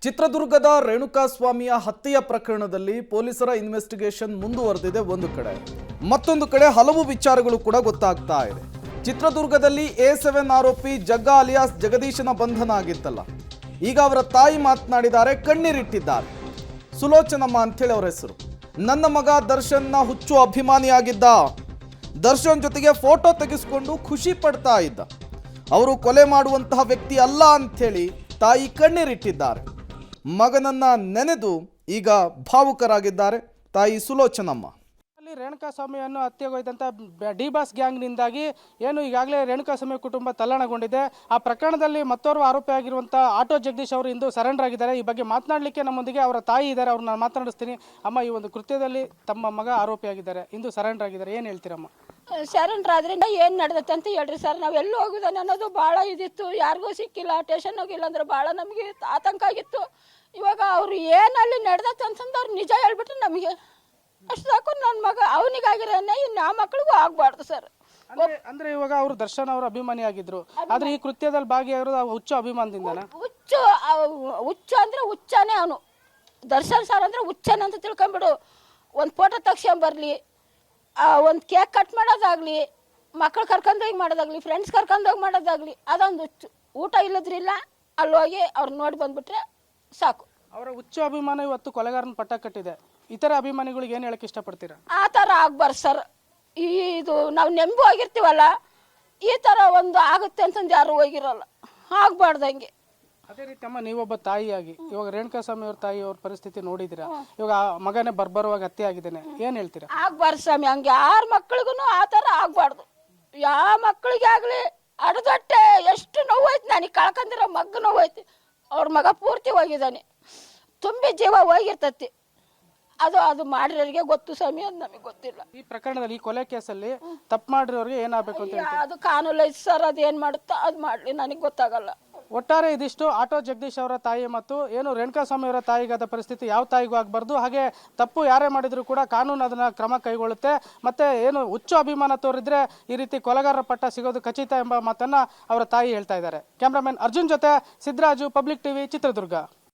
ಚಿತ್ರದುರ್ಗದ ರೇಣುಕಾಸ್ವಾಮಿಯ ಹತ್ಯೆಯ ಪ್ರಕರಣದಲ್ಲಿ ಪೊಲೀಸರ ಇನ್ವೆಸ್ಟಿಗೇಷನ್ ಮುಂದುವರೆದಿದೆ ಒಂದು ಕಡೆ, ಮತ್ತೊಂದು ಕಡೆ ಹಲವು ವಿಚಾರಗಳು ಕೂಡ ಗೊತ್ತಾಗ್ತಾ ಇದೆ. ಚಿತ್ರದುರ್ಗದಲ್ಲಿ A7 ಆರೋಪಿ ಜಗ್ಗ ಅಲಿಯಾಸ್ ಜಗದೀಶನ ಬಂಧನ ಆಗಿತ್ತಲ್ಲ, ಈಗ ಅವರ ತಾಯಿ ಮಾತನಾಡಿದ್ದಾರೆ, ಕಣ್ಣೀರಿಟ್ಟಿದ್ದಾರೆ. ಸುಲೋಚನಮ್ಮ ಅಂತೇಳಿ ಅವರ ಹೆಸರು. ನನ್ನ ಮಗ ದರ್ಶನ್ನ ಹುಚ್ಚು ಅಭಿಮಾನಿಯಾಗಿದ್ದ, ದರ್ಶನ್ ಜೊತೆಗೆ ಫೋಟೋ ತೆಗೆಸಿಕೊಂಡು ಖುಷಿ ಪಡ್ತಾ ಇದ್ದ. ಅವರು ಕೊಲೆ ಮಾಡುವಂತಹ ವ್ಯಕ್ತಿ ಅಲ್ಲ ಅಂಥೇಳಿ ತಾಯಿ ಕಣ್ಣೀರಿಟ್ಟಿದ್ದಾರೆ. ಮಗನನ್ನ ನೆನೆದು ಈಗ ಭಾವುಕರಾಗಿದ್ದಾರೆ ತಾಯಿ ಸುಲೋಚನಮ್ಮ. ರೇಣುಕಾಸ್ವಾಮಿಯನ್ನು ಹತ್ಯೆಗೈದಂಥ ಡಿ ಬಾಸ್ ಗ್ಯಾಂಗ್ನಿಂದಾಗಿ ಏನು ಈಗಾಗಲೇ ರೇಣುಕಾಸ್ವಾಮಿ ಕುಟುಂಬ ತಲ್ಲಣಗೊಂಡಿದೆ. ಆ ಪ್ರಕರಣದಲ್ಲಿ ಮತ್ತೋರ್ವ ಆರೋಪಿಯಾಗಿರುವಂಥ ಆಟೋ ಜಗದೀಶ್ ಅವರು ಇಂದು ಸರೆಂಡರ್ ಆಗಿದ್ದಾರೆ. ಈ ಬಗ್ಗೆ ಮಾತನಾಡಲಿಕ್ಕೆ ನಮ್ಮೊಂದಿಗೆ ಅವರ ತಾಯಿ ಇದ್ದಾರೆ, ಅವ್ರನ್ನ ಮಾತನಾಡಿಸ್ತೀನಿ. ಅಮ್ಮ, ಈ ಒಂದು ಕೃತ್ಯದಲ್ಲಿ ತಮ್ಮ ಮಗ ಆರೋಪಿಯಾಗಿದ್ದಾರೆ, ಇಂದು ಸರೆಂಡರ್ ಆಗಿದ್ದಾರೆ, ಏನು ಹೇಳ್ತೀರಮ್ಮ? ಸರೆಂಡರ್ ಆದ್ರಿಂದ ಏನು ನಡೆದತ್ತೆ ಅಂತ ಹೇಳ್ರಿ ಸರ್. ನಾವು ಎಲ್ಲೂ ಹೋಗಿದ್ದಾನೆ ಅನ್ನೋದು ಭಾಳ ಇದಿತ್ತು, ಯಾರಿಗೂ ಸಿಕ್ಕಿಲ್ಲ, ಸ್ಟೇಷನ್ ಹೋಗಿಲ್ಲ ಅಂದ್ರೆ ಭಾಳ ನಮಗೆ ಆತಂಕ ಆಗಿತ್ತು. ಇವಾಗ ಅವ್ರು ಏನಲ್ಲಿ ನಡೆದತ್ತೆ ಅಂತಂದು ಅವ್ರು ನಿಜ ಹೇಳ್ಬಿಟ್ರೆ ನಮಗೆ ಅಷ್ಟು ಸಾಕು. ನನ್ನ ಮಗ ಅವನಿಗಾಗಿರೋನೆ, ಇನ್ನು ಆ ಮಕ್ಳಿಗೂ ಆಗ್ಬಾರ್ದು ಸರ್. ಅಂದ್ರೆ ಇವಾಗ ಅವರು ದರ್ಶನ್ ಅವರ ಅಭಿಮಾನಿ ಆಗಿದ್ರು, ಆದ್ರೆ ಈ ಕೃತ್ಯದಲ್ಲಿ ಭಾಗಿಯಾಗಿರೋದು ಹುಚ್ಚು ಅಭಿಮಾನದಿಂದನ? ಹುಚ್ಚು ಅಂದ್ರೆ ಹುಚ್ಚನೇ ಅವನು. ದರ್ಶನ್ ಸರ್ ಅಂದ್ರೆ ಹುಚ್ಚನ ಅಂತ ತಿಳ್ಕೊಂಬಿಡು. ಒಂದು ಫೋಟೋ ತಗ್ಸ್ಕೊಂಬರ್ಲಿ, ಒಂದು ಕೇಕ್ ಕಟ್ ಮಾಡೋದಾಗ್ಲಿ, ಮಕ್ಳು ಕರ್ಕೊಂಡೋಗಿ ಮಾಡೋದಾಗ್ಲಿ, ಫ್ರೆಂಡ್ಸ್ ಕರ್ಕೊಂಡೋಗಿ ಮಾಡೋದಾಗ್ಲಿ, ಅದೊಂದು ಹುಚ್ಚು. ಊಟ ಇಲ್ಲದ್ರಿಲ್ಲ, ಅಲ್ಲಿ ಹೋಗಿ ಅವ್ರು ನೋಡಿ ಬಂದ್ಬಿಟ್ರೆ ಸಾಕು. ಅವರ ಹುಚ್ಚು ಅಭಿಮಾನ ಇವತ್ತು ಕೊಲೆಗಾರನ ಪಟ್ಟ ಕಟ್ಟಿದೆ. ಇತರ ಅಭಿಮಾನಿಗಳಿಗೆ ಏನು ಹೇಳಕ್ಕೆ ಇಷ್ಟಪಡ್ತೀರಾ? ಆ ಥರ ಆಗ್ಬಾರ್ದು ಸರ್. ಇದು ನಾವು ನೆಂಬು ಹೋಗಿರ್ತೀವಲ್ಲ, ಈ ಥರ ಒಂದು ಆಗುತ್ತೆ ಅಂತಂದು ಯಾರು ಹೋಗಿರಲ್ಲ, ಆಗ್ಬಾರ್ದಂಗೆ. ಅದೇ ರೀತಿ ಅಮ್ಮ, ನೀವೊಬ್ಬ ತಾಯಿಯಾಗಿ ಇವಾಗ ರೇಣುಕಾಸ್ವಾಮಿ ಅವ್ರ ತಾಯಿ ಅವ್ರ ಪರಿಸ್ಥಿತಿ ನೋಡಿದಿರಾ. ಇವಾಗ ಮಗನೇ ಬರ್ಬರುವಾಗ ಹತ್ಯೆ ಆಗಿದ್ದೇನೆ, ಏನು ಹೇಳ್ತೀರಾ? ಆಗ್ಬಾರ್ದು ಸ್ವಾಮಿ, ಹಂಗೆ ಯಾರ ಮಕ್ಳಿಗೂ ಆ ಥರ ಆಗ್ಬಾರ್ದು. ಯಾವ ಮಕ್ಳಿಗೆ ಆಗಲಿ ಅಡದೊಟ್ಟೆ ಎಷ್ಟು ನೋವಾಯ್ತು. ನನಗೆ ಕಳ್ಕೊಂಡಿರೋ ಮಗ ನೋವಾಯ್ತು. ಅವ್ರ ಮಗ ಪೂರ್ತಿ ಹೋಗಿದ್ದಾನೆ, ತುಂಬಿ ಜೀವ ಹೋಗಿರ್ತತಿ. ಅದು ಮಾಡಿರೋರಿಗೆ ಗೊತ್ತು ಸ್ವಾಮಿ, ಅದು ನಮಗೆ ಗೊತ್ತಿಲ್ಲ. ಈ ಪ್ರಕರಣದಲ್ಲಿ, ಈ ಕೊಲೆ ಕೇಸಲ್ಲಿ ತಪ್ಪು ಮಾಡಿರೋರಿಗೆ ಏನಾಗಬೇಕು ಅಂತ ಅದು ಕಾನೂನು ಐತೆ ಸರ್. ಅದು ಏನು ಮಾಡುತ್ತೋ ಅದು ಮಾಡಲಿ, ನನಗೆ ಗೊತ್ತಾಗಲ್ಲ. ಒಟ್ಟಾರೆ ಇದಿಷ್ಟು ಆಟೋ ಜಗದೀಶ್ ಅವರ ತಾಯಿ ಮತ್ತು ಏನು ರೇಣುಕಾಸ್ವಾಮಿ ಅವರ ತಾಯಿಗಾದ ಪರಿಸ್ಥಿತಿ ಯಾವ ತಾಯಿಗೂ ಆಗಬಾರ್ದು. ಹಾಗೆ ತಪ್ಪು ಯಾರೇ ಮಾಡಿದ್ರು ಕೂಡ ಕಾನೂನು ಅದನ್ನ ಕ್ರಮ ಕೈಗೊಳ್ಳುತ್ತೆ. ಮತ್ತೆ ಏನು ಹುಚ್ಚು ಅಭಿಮಾನ ತೋರಿದ್ರೆ ಈ ರೀತಿ ಕೊಲೆಗಾರರ ಪಟ್ಟ ಸಿಗೋದು ಖಚಿತ ಎಂಬ ಮಾತನ್ನ ಅವರ ತಾಯಿ ಹೇಳ್ತಾ ಇದ್ದಾರೆ. ಕ್ಯಾಮ್ರಾಮನ್ ಅರ್ಜುನ್ ಜೊತೆ ಸಿದ್ದರಾಜು, ಪಬ್ಲಿಕ್ ಟಿವಿ, ಚಿತ್ರದುರ್ಗ.